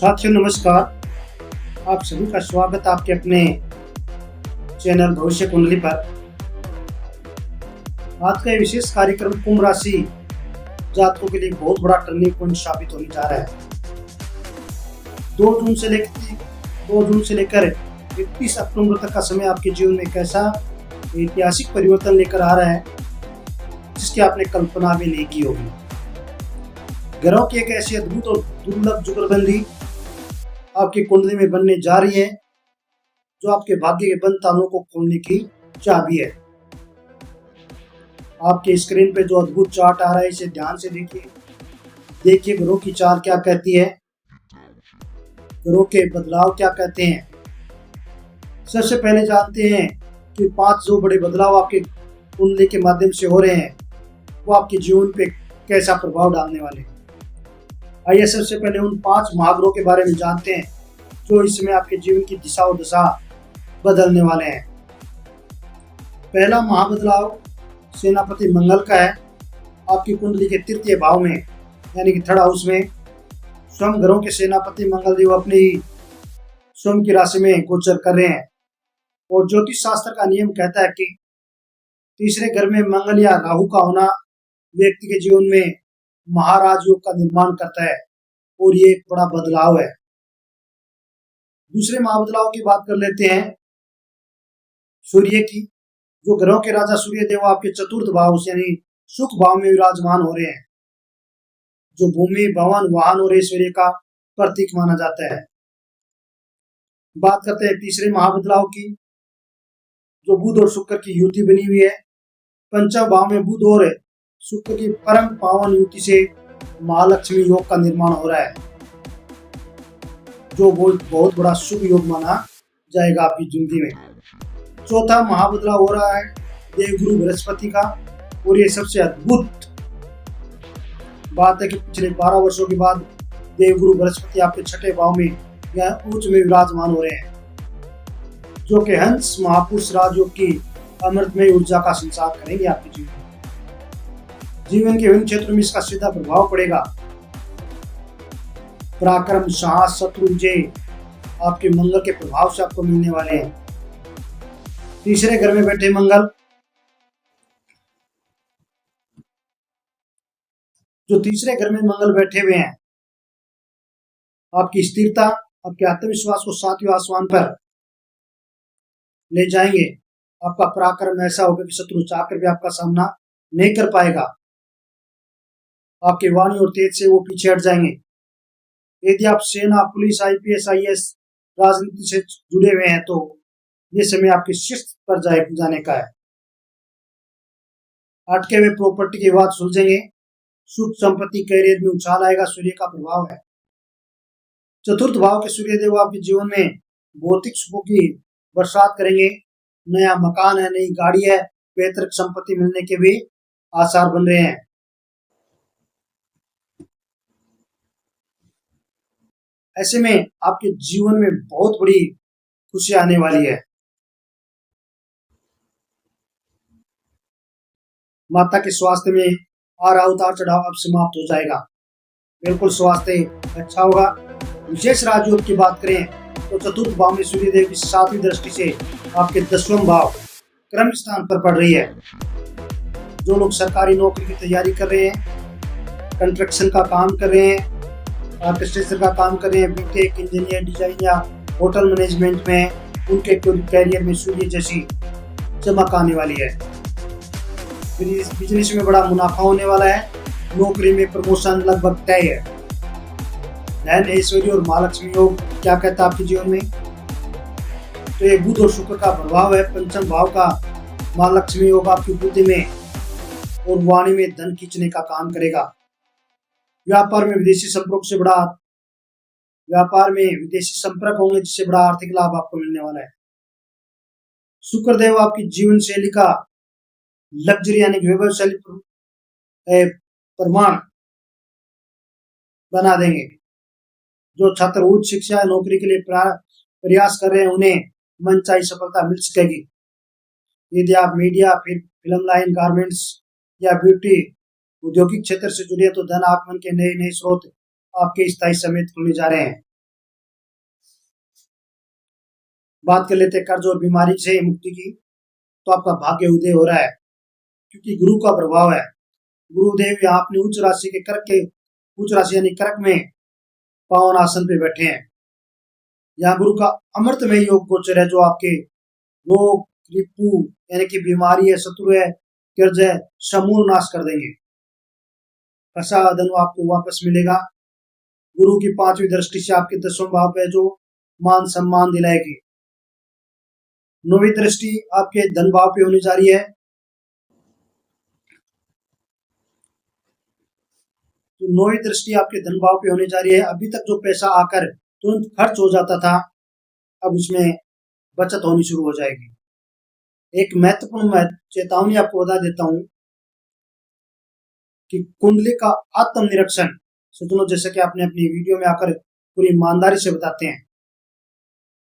साथियों नमस्कार। आप सभी का स्वागत आपके अपने चैनल भविष्य कुंडली पर। आज का ये विशेष कार्यक्रम कुंभ राशि जातकों के लिए बहुत बड़ा टर्निंग पॉइंट साबित होने जा रहा है। 2 जून से लेकर 31 अक्टूबर तक का समय आपके जीवन में कैसा ऐतिहासिक परिवर्तन लेकर आ रहा है जिसकी आपने कल्पना भी नहीं की होगी। ग्रहों की एक ऐसी अद्भुत और दुर्लभ जुगलबंदी आपकी कुंडली में बनने जा रही है जो आपके भाग्य के बंद तालों को खोलने की चाबी है। आपके स्क्रीन पे जो अद्भुत चार्ट आ रहा है इसे ध्यान से देखिए ग्रहों की चाल क्या कहती है, ग्रहों के बदलाव क्या कहते हैं। सबसे पहले जानते हैं कि 5 जो बड़े बदलाव आपके कुंडली के माध्यम से हो रहे हैं वो आपके जीवन पे कैसा प्रभाव डालने वाले हैं। आइए सबसे पहले उन 5 महाग्रहों के बारे में जानते हैं जो इस समय आपके जीवन की दिशा और दशा बदलने वाले हैं। पहला महाबदलाव सेनापति मंगल का है। आपकी कुंडली के तृतीय भाव में यानी कि थर्ड हाउस में स्वयं ग्रहों के सेनापति मंगल देव अपनी ही स्वयं की राशि में गोचर कर रहे हैं। और ज्योतिष शास्त्र का नियम कहता है कि तीसरे घर में मंगल या राहु का होना व्यक्ति के जीवन में महाराज योग का निर्माण करता है और ये एक बड़ा बदलाव है। दूसरे महाबदलाव की बात कर लेते हैं सूर्य की। जो ग्रहों के राजा सूर्य देव आपके चतुर्थ भाव यानी सुख भाव में विराजमान हो रहे हैं, जो भूमि भवन वाहन और ऐश्वर्य का प्रतीक माना जाता है। बात करते हैं तीसरे महाबदलाव की, जो बुध और शुक्र की युति बनी हुई है। पंचम भाव में बुध और शुक्र की परम पावन युति से महालक्ष्मी योग का निर्माण हो रहा है, जो बहुत बड़ा शुभ योग माना जाएगा आपकी जिंदगी में। चौथा महाबदलाव हो रहा है देवगुरु बृहस्पति का, और ये सबसे अद्भुत बात है कि पिछले 12 वर्षों के बाद देवगुरु बृहस्पति आपके छठे भाव में या उच्च में विराजमान हो रहे हैं, जो कि हंस महापुरुष राजयोग की अमृतमय ऊर्जा का संचार करेंगे आपके जीवन के विभिन्न क्षेत्रों में इसका सीधा प्रभाव पड़ेगा। पराक्रम साहस शत्रु विजय आपके मंगल के प्रभाव से आपको मिलने वाले हैं। तीसरे घर में बैठे मंगल, जो तीसरे घर में मंगल बैठे हुए हैं, आपकी स्थिरता आपके आत्मविश्वास को 7वें आसमान पर ले जाएंगे। आपका पराक्रम ऐसा होगा कि शत्रु चाहकर भी आपका सामना नहीं कर पाएगा। आपके वाणी और तेज से वो पीछे हट जाएंगे। यदि आप सेना पुलिस आईपीएस आईएएस राजनीति से जुड़े हुए हैं तो ये समय आपके शिस्त पर जाने का है। अटके हुए प्रॉपर्टी के विवाद सुलझेंगे। सुख संपत्ति कैरियर में उछाल आएगा, सूर्य का प्रभाव है। चतुर्थ भाव के सूर्य देव आपके जीवन में भौतिक सुखों की बरसात करेंगे। नया मकान है, नई गाड़ी है, पैतृक संपत्ति मिलने के भी आसार बन रहे हैं। ऐसे में आपके जीवन में बहुत बड़ी खुशी आने वाली है। माता के स्वास्थ्य में आ रहा उतार चढ़ाव अब समाप्त हो जाएगा। बिल्कुल स्वास्थ्य अच्छा होगा। विशेष राजयोग की बात करें तो चतुर्थ भाव में सूर्य देव की 7वीं दृष्टि से आपके 10वें भाव क्रम स्थान पर पड़ रही है। जो लोग सरकारी नौकरी की तैयारी कर रहे हैं, कंस्ट्रक्शन का काम कर रहे हैं, आर्किटेक्चर का काम कर रहे हैं, बीटेक इंजीनियर डिजाइन या होटल मैनेजमेंट में, उनके कैरियर में सूर्य जैसी चमक आने वाली है। बिजनेस में बड़ा मुनाफा होने वाला है। नौकरी में प्रमोशन लगभग तय है। धन ऐश्वर्य और महालक्ष्मी योग क्या कहता है आपके जीवन में, तो ये बुध और शुक्र का प्रभाव है। पंचम भाव का महालक्ष्मी योग आपकी बुद्धि में और वाणी में धन खींचने का काम करेगा। व्यापार में विदेशी संपर्क होंगे जिससे बड़ा आर्थिक लाभ आपको मिलने वाला है। शुक्र देव आपकी जीवन शैली का लग्जरी यानी वैभव शैली प्रमाण बना देंगे। जो छात्र उच्च शिक्षा या नौकरी के लिए प्रयास कर रहे हैं उन्हें मनचाही सफलता मिल सकेगी। यदि आप मीडिया फिल्म लाइन गारमेंट्स या ब्यूटी औद्योगिक क्षेत्र से जुड़े तो धन आगमन के नए स्रोत आपके स्थायी समेत खुलने जा रहे हैं। बात कर लेते हैं कर्ज और बीमारी से मुक्ति की। तो आपका भाग्य उदय हो रहा है क्योंकि गुरु का प्रभाव है। गुरुदेव यहाँ अपनी उच्च राशि यानी कर्क में पावन आसन पे बैठे हैं। यहाँ गुरु का अमृतमय योग गोचर है जो आपके रोग रिपू यानी कि बीमारी है, शत्रु है, कर्ज है, समूल नाश कर देंगे। फंसा धन आपको वापस मिलेगा। गुरु की 5वीं दृष्टि से आपके 10वें भाव पे जो मान सम्मान दिलाएगी। 9वीं दृष्टि आपके धन भाव पे होने जा रही है। तो 9वीं दृष्टि आपके धन भाव पे होने जा रही है। अभी तक जो पैसा आकर तुरंत खर्च हो जाता था, अब उसमें बचत होनी शुरू हो जाएगी। एक महत्वपूर्ण चेतावनी आपको बता देता हूं कि कुंडली का आत्मनिरीक्षण सज्जनों, जैसे कि आपने अपनी वीडियो में आकर पूरी ईमानदारी से बताते हैं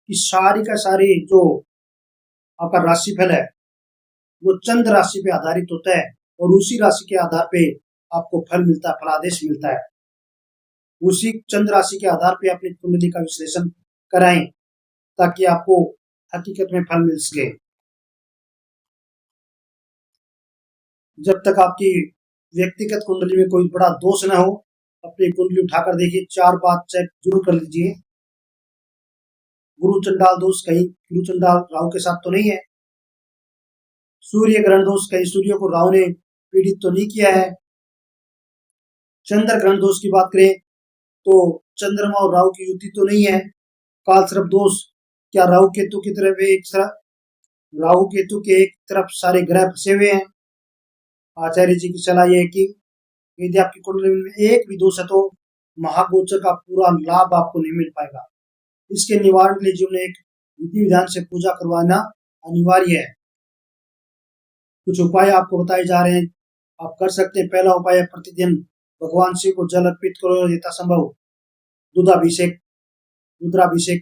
कि सारी का सारी जो आपका राशिफल है वो चंद्र राशि पे आधारित होता है और उसी राशि के आधार पे आपको फल मिलता है, फलादेश मिलता है। उसी चंद्र राशि के आधार पे अपनी कुंडली का विश्लेषण कराएं ताकि आपको हकीकत में फल मिल सके। जब तक आपकी व्यक्तिगत कुंडली में कोई बड़ा दोष न हो, अपनी कुंडली उठाकर देखिए, 4 बात चेक जरूर कर लीजिए। गुरु चंडाल दोष कहीं गुरु चंडाल राहु के साथ तो नहीं है। सूर्य ग्रहण दोष कहीं सूर्य को राहु ने पीड़ित तो नहीं किया है। चंद्र ग्रहण दोष की बात करें तो चंद्रमा और राहु की युति तो नहीं है। काल सर्प दोष, क्या राहु केतु की तरफ राहु केतु के एक तरफ सारे ग्रह फंसे हुए हैं। आचार्य जी की सलाह यह है कि यदि आपकी कुंडली में एक भी दोष है तो महागोचर का पूरा लाभ आपको नहीं मिल पाएगा। इसके निवारण के लिए जीवन एक विधि विधान से पूजा करवाना अनिवार्य है। कुछ उपाय आपको बताए जा रहे हैं, आप कर सकते हैं। पहला उपाय है प्रतिदिन भगवान शिव को जल अर्पित करो, यथासंभव रुद्राभिषेक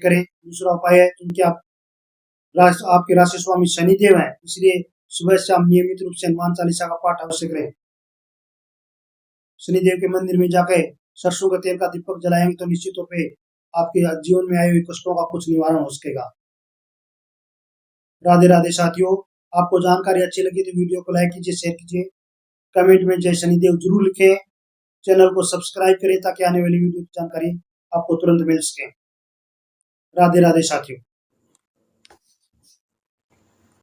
करें। दूसरा उपाय है क्योंकि आपके राशि स्वामी शनिदेव हैं, इसलिए सुबह शाम नियमित रूप से हनुमान चालीसा का पाठ अवश्य करें। शनिदेव के मंदिर में जाकर सरसों का तेल का दीपक जलाएंगे तो निश्चित तौर पे आपके जीवन में आए हुए कष्टों का कुछ निवारण हो सकेगा। राधे राधे साथियों, आपको जानकारी अच्छी लगी तो वीडियो को लाइक कीजिए, शेयर कीजिए, कमेंट में जय शनिदेव जरूर लिखें। चैनल को सब्सक्राइब करें ताकि आने वाली वीडियो की जानकारी आपको तुरंत मिल सके। राधे राधे साथियों।